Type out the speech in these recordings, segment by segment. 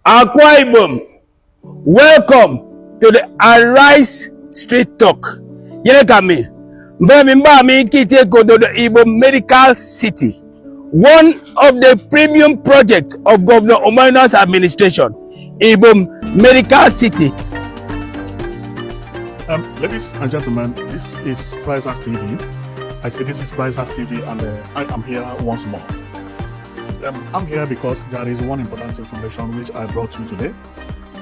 Akwa Ibom, welcome to the Arise Street Talk. Yene kami, mbemba mi kiti kodo the Ibom Medical City, one of the premium projects of Governor Omaino's administration, Ibom Medical City. Ladies and gentlemen, this is Prizers TV. I say this is Prizers TV, and I am here once more. I'm here because there is one important information which I brought you today,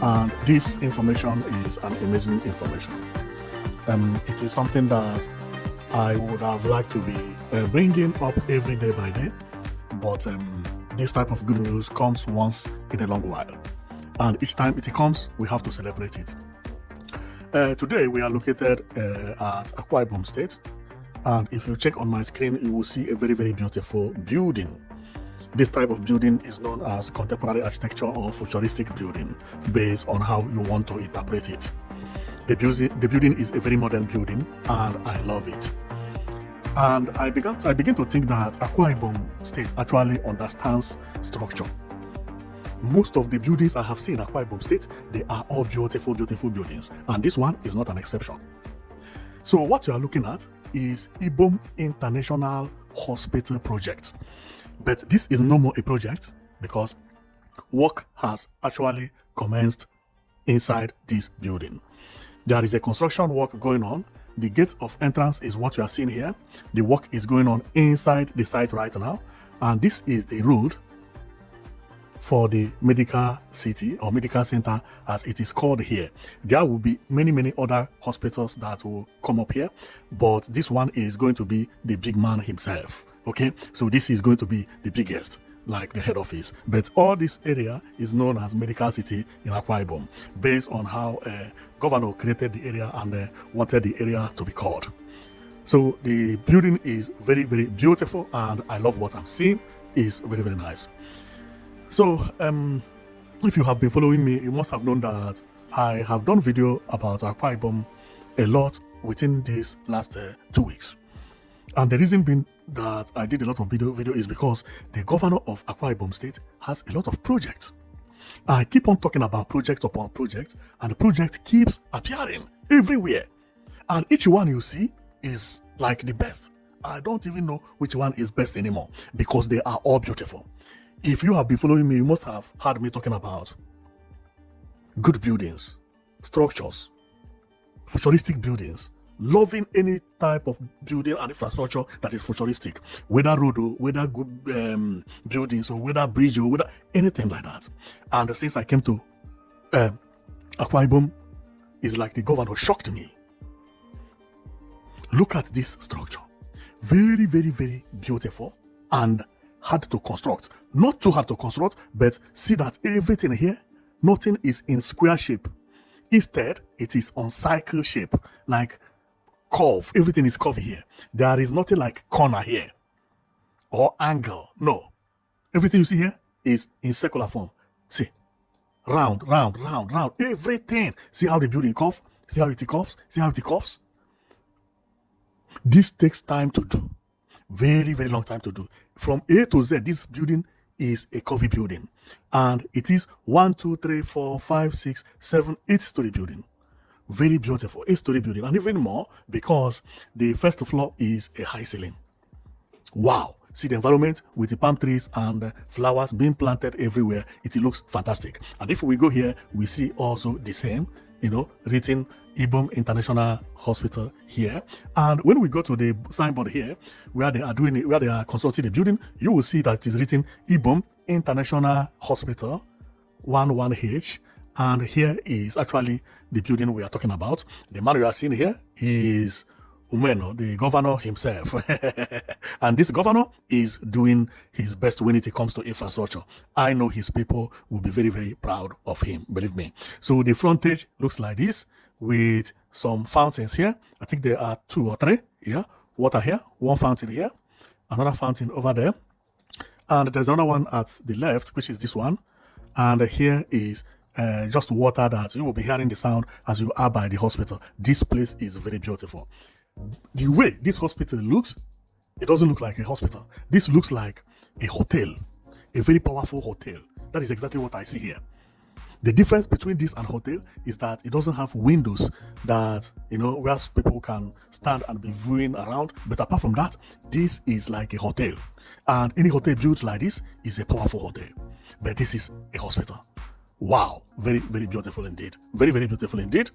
and this information is an amazing information. It is something that I would have liked to be bringing up every day by day, but this type of good news comes once in a long while, and each time it comes, we have to celebrate it. Today we are located at Akwa Ibom State, and if you check on my screen, you will see a very, very beautiful building. This type of building is known as contemporary architecture or futuristic building, based on how you want to interpret it. The building is a very modern building, and I love it. And I begin to think that Akwa Ibom State actually understands structure. Most of the buildings I have seen in Akwa Ibom State, they are all beautiful, beautiful buildings, and this one is not an exception. So what you are looking at is Ibom International Hospital Project. But this is no more a project because work has actually commenced inside this building. There is a construction work going on. The gate of entrance is what you are seeing here. The work is going on inside the site right now. And this is the road for the medical city or medical center, as it is called here. There will be many, many other hospitals that will come up here, but this one is going to be the big man himself. Okay, so this is going to be the biggest, like the head office. But all this area is known as Medical City in Akwa Ibom, based on how governor created the area and wanted the area to be called. So the building is very, very beautiful, and I love what I'm seeing. It's very, very nice. So if you have been following me, you must have known that I have done video about Akwa Ibom a lot within these last 2 weeks. And the reason being that I did a lot of video is because the governor of Akwa Ibom State has a lot of projects. I keep on talking about project upon project, and the project keeps appearing everywhere. And each one you see is like the best. I don't even know which one is best anymore because they are all beautiful. If you have been following me, you must have heard me talking about good buildings, structures, futuristic buildings, loving any type of building and infrastructure that is futuristic, whether road or whether good buildings or whether bridge or whether anything like that. And since I came to Akwa Ibom, it's like the governor shocked me. Look at this structure. Very, very, very beautiful and hard to construct. Not too hard to construct, but see that everything here, nothing is in square shape. Instead, it is on cycle shape, like curve. Everything is curvy here. There is nothing like corner here or angle. No. Everything you see here is in circular form. See, round, round, round, round. Everything. See how the building curves? See how it curves? See how it curves? This takes time to do. Very, very long time to do. From A to Z, this building is a curvy building. And it is 1, 2, 3, 4, 5, 6, 7, 8-story building. Very beautiful 8-story building, and even more because the first floor is a high ceiling. Wow. See the environment with the palm trees and flowers being planted everywhere. It looks fantastic. And if we go here, we see also the same, written Ibom International Hospital here. And when we go to the signboard here, where they are constructing the building, you will see that it is written Ibom International Hospital 11H. And here is actually the building we are talking about. The man you are seeing here is Umeno, the governor himself. And this governor is doing his best when it comes to infrastructure. I know his people will be very, very proud of him, believe me. So the frontage looks like this with some fountains here. I think there are 2 or 3 here. Water here, one fountain here, another fountain over there. And there's another one at the left, which is this one. And here is just water that you will be hearing the sound as you are by the hospital. This place is very beautiful. The way this hospital looks, it doesn't look like a hospital. This looks like a hotel, a very powerful hotel. That is exactly what I see here. The difference between this and hotel is that it doesn't have windows that, where people can stand and be viewing around. But apart from that, this is like a hotel. And any hotel built like this is a powerful hotel. But this is a hospital. Wow, very, very beautiful indeed. Very, very beautiful indeed.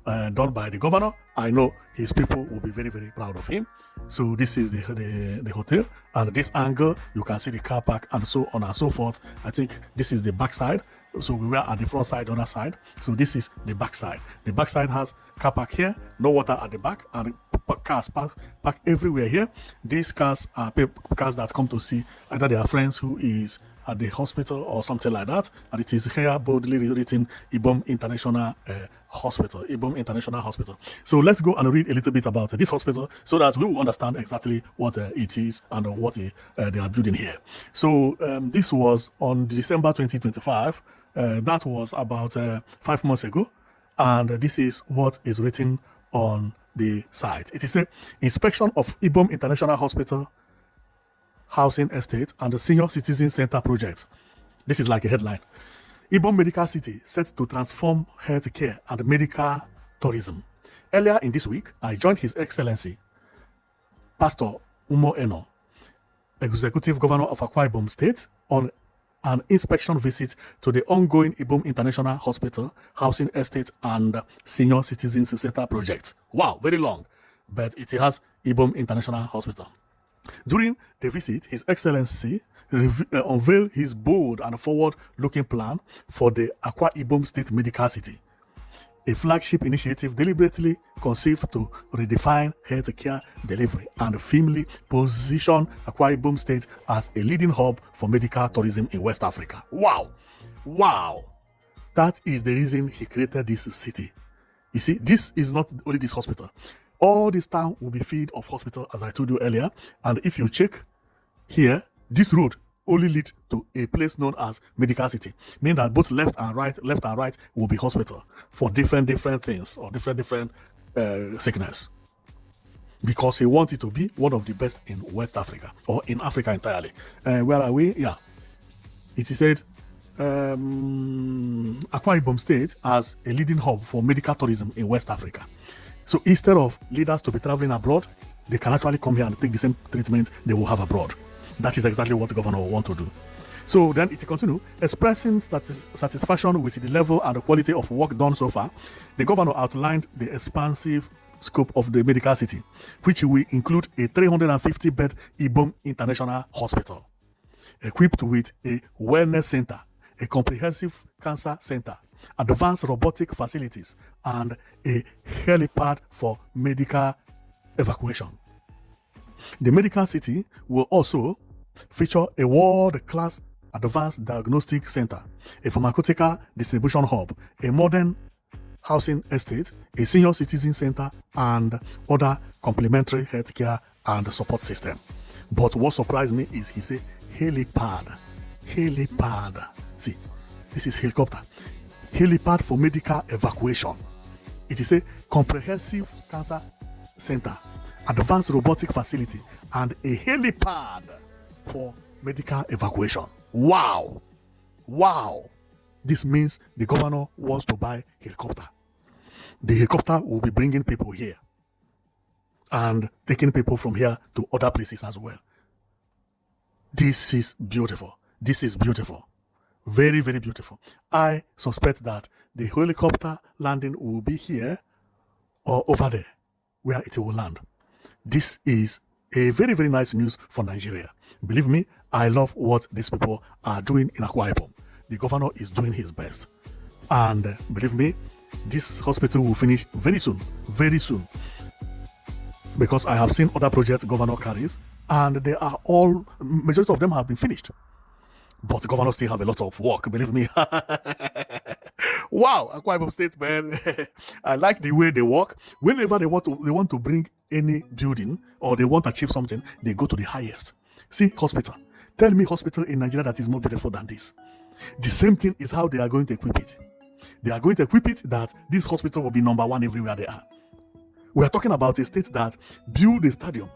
Done by the governor. I know his people will be very, very proud of him. So this is the hotel, and this angle you can see the car park and so on and so forth. I think this is the back side. So we were at the front side, the other side. So this is the back side. The back side has car park here, no water at the back, and cars park everywhere here. These cars are cars that come to see either their friends who is at the hospital or something like that, and it is here boldly written Ibom International Hospital. Ibom International Hospital. So let's go and read a little bit about this hospital so that we will understand exactly what it is and what they are building here. So this was on December 2025. That was about 5 months ago, and this is what is written on the site. It is a inspection of Ibom International Hospital Housing Estate and the Senior Citizen Center project. This is like a headline. Ibom Medical City set to transform healthcare and medical tourism. Earlier in this week, I joined His Excellency Pastor Umo Eno, Executive Governor of Akwa Ibom State, on an inspection visit to the ongoing Ibom International Hospital Housing Estate and Senior Citizens Center project. Wow, very long, but it has Ibom International Hospital. During the visit, His Excellency unveiled his bold and forward-looking plan for the Akwa Ibom State Medical City, a flagship initiative deliberately conceived to redefine healthcare delivery and firmly position Akwa Ibom State as a leading hub for medical tourism in West Africa. Wow! Wow! That is the reason he created this city. You see, this is not only this hospital. All this town will be filled of hospital, as I told you earlier. And if you check here, this road only leads to a place known as Medical City, meaning that both left and right will be hospital for different things or different sickness. Because he wants it to be one of the best in West Africa or in Africa entirely. Where are we? Yeah, it is said Akwa Ibom State as a leading hub for medical tourism in West Africa. So instead of leaders to be traveling abroad, they can actually come here and take the same treatment they will have abroad. That is exactly what the governor will want to do. So then it continues, expressing satisfaction with the level and the quality of work done so far. The governor outlined the expansive scope of the medical city, which will include a 350-bed Ibom International Hospital, equipped with a wellness center, a comprehensive cancer center, advanced robotic facilities, and a helipad for medical evacuation. The medical city will also feature a world-class advanced diagnostic center, a pharmaceutical distribution hub, a modern housing estate, a senior citizen center, and other complementary healthcare and support system. But what surprised me is he said helipad. Helipad. See, this is helicopter. Helipad for medical evacuation. It is a comprehensive cancer center, advanced robotic facility, and a helipad for medical evacuation. Wow! Wow! This means the governor wants to buy helicopter. The helicopter will be bringing people here and taking people from here to other places as well. This is beautiful. This is beautiful. Very, very beautiful. I suspect that the helicopter landing will be here or over there where it will land. This is a very, very nice news for Nigeria. Believe me, I love what these people are doing in Akwa Ibom. The governor is doing his best. And believe me, this hospital will finish very soon. Very soon. Because I have seen other projects governor carries, and they are all, majority of them have been finished. But the governor still have a lot of work, believe me. Wow, Akwa Ibom State, man. I like the way they work. Whenever they want to bring any building or they want to achieve something, they go to the highest. See, hospital. Tell me hospital in Nigeria that is more beautiful than this. The same thing is how they are going to equip it. They are going to equip it that this hospital will be number one everywhere they are. We are talking about a state that build a stadium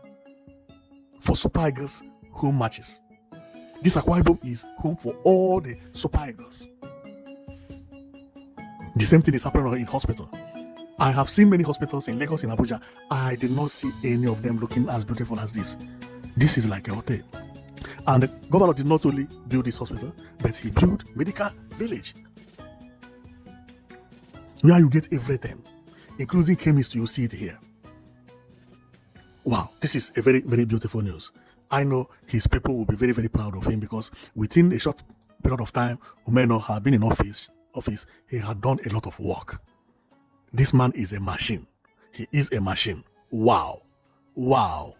for Super Eagles home matches. This Akwa Ibom is home for all the Super Eagles. The same thing is happening in hospital. I have seen many hospitals in Lagos, in Abuja. I did not see any of them looking as beautiful as this. This is like a hotel. And the governor did not only build this hospital, but he built medical village, where you get everything, including chemist. You see it here. Wow, this is a very, very beautiful news. I know his people will be very, very proud of him, because within a short period of time, Umeno had been in office, he had done a lot of work. This man is a machine. He is a machine. Wow. Wow.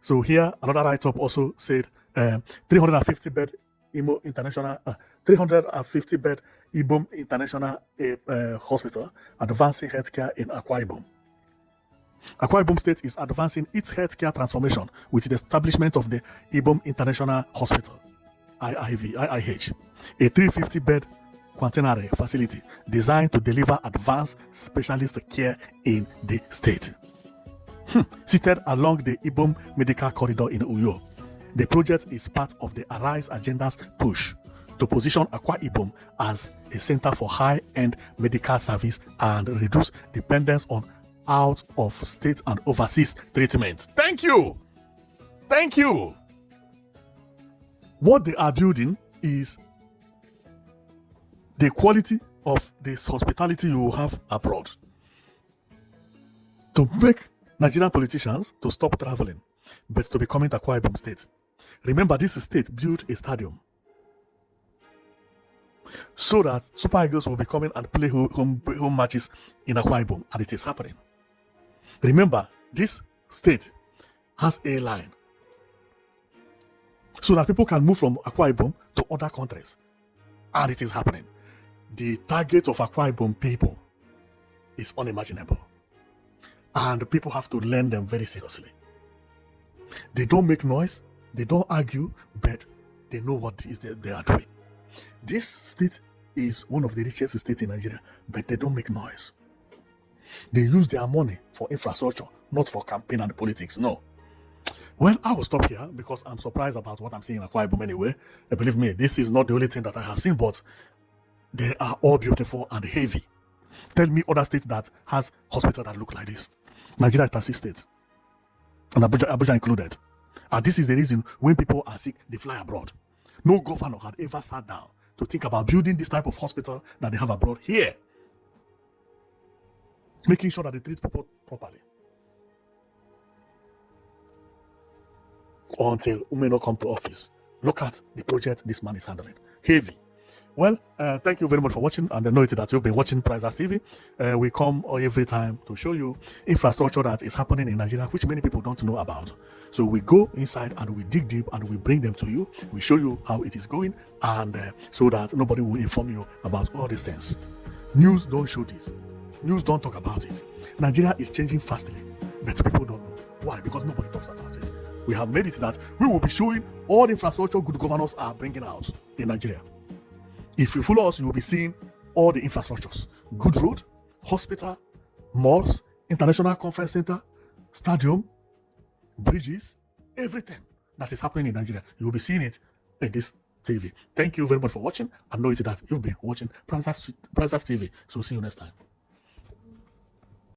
So here, another write-up also said 350 bed Imo International, 350 bed Ibom International Hospital, advancing healthcare in Akwa Ibom. Akwa Ibom State is advancing its healthcare transformation with the establishment of the Ibom International Hospital, IIH, a 350 bed quaternary facility designed to deliver advanced specialist care in the state. Seated along the Ibom Medical Corridor in Uyo, the project is part of the Arise Agenda's push to position Akwa Ibom as a center for high-end medical service and reduce dependence on out-of-state and overseas treatments. Thank you! Thank you! What they are building is the quality of this hospitality you will have abroad, to make Nigerian politicians to stop traveling, but to becoming Akwa Ibom State. Remember, this state built a stadium so that Super Eagles will be coming and play home matches in Akwa Ibom, and it is happening. Remember, this state has a line so that people can move from Akwa Ibom to other countries, and it is happening. The target of Akwa Ibom people is unimaginable, and people have to learn them very seriously. They don't make noise, they don't argue, but they know what is they are doing. This state is one of the richest states in Nigeria, but they don't make noise. They use their money for infrastructure, not for campaign and politics. No. Well, I will stop here because I'm surprised about what I'm seeing in Akwa Ibom anyway. Believe me, this is not the only thing that I have seen, but they are all beautiful and heavy. Tell me other states that has hospitals that look like this. Nigeria is 6 states, and Abuja included. And this is the reason when people are sick, they fly abroad. No governor had ever sat down to think about building this type of hospital that they have abroad here, making sure that they treat people properly. Until Umeno come to office. Look at the project this man is handling. Heavy. Well, thank you very much for watching, and I know that you've been watching Prizers TV. We come every time to show you infrastructure that is happening in Nigeria, which many people don't know about. So we go inside and we dig deep and we bring them to you. We show you how it is going, and so that nobody will inform you about all these things. News don't show this. News don't talk about it. Nigeria is changing fastly, but people don't know. Why? Because nobody talks about it. We have made it that we will be showing all the infrastructure good governors are bringing out in Nigeria. If you follow us, you will be seeing all the infrastructures. Good road, hospital, malls, international conference center, stadium, bridges, everything that is happening in Nigeria. You will be seeing it in this TV. Thank you very much for watching. I know that you've been watching Prizers TV. So see you next time.